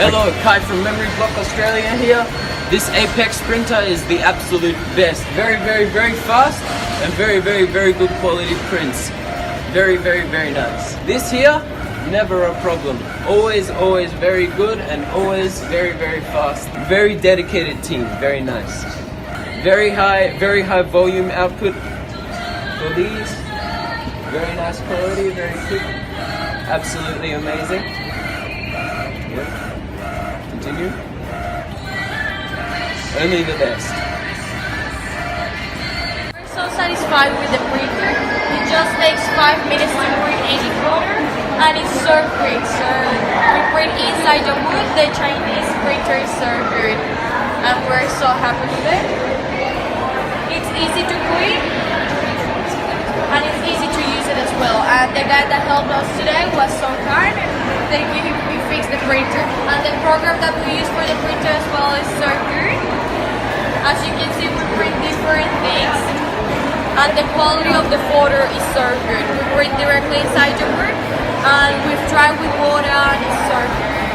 Hello, Kai from Memory Block Australia here. This Apex printer is the absolute best. Very fast and very good quality prints. Very nice. This here, never a problem. Always very good and always very fast. Very dedicated team, very nice. Very high volume output for these. Very nice quality, very quick. Absolutely amazing. Yep. Continue. Only the best. We're so satisfied with the printer. It just takes 5 minutes to print any photo, and it's so quick. So we print inside the wood. The Chinese printer is so good, and we're so happy with it. It's easy to clean, and it's easy to use it as well. And the guy that helped us today was so kind, and they fixed the printer. And the program that we use for the printer as well is so good. As you can see, we print different things, and the quality of the photo is so good. We print directly inside the wood, and we've tried with water, and it's so good.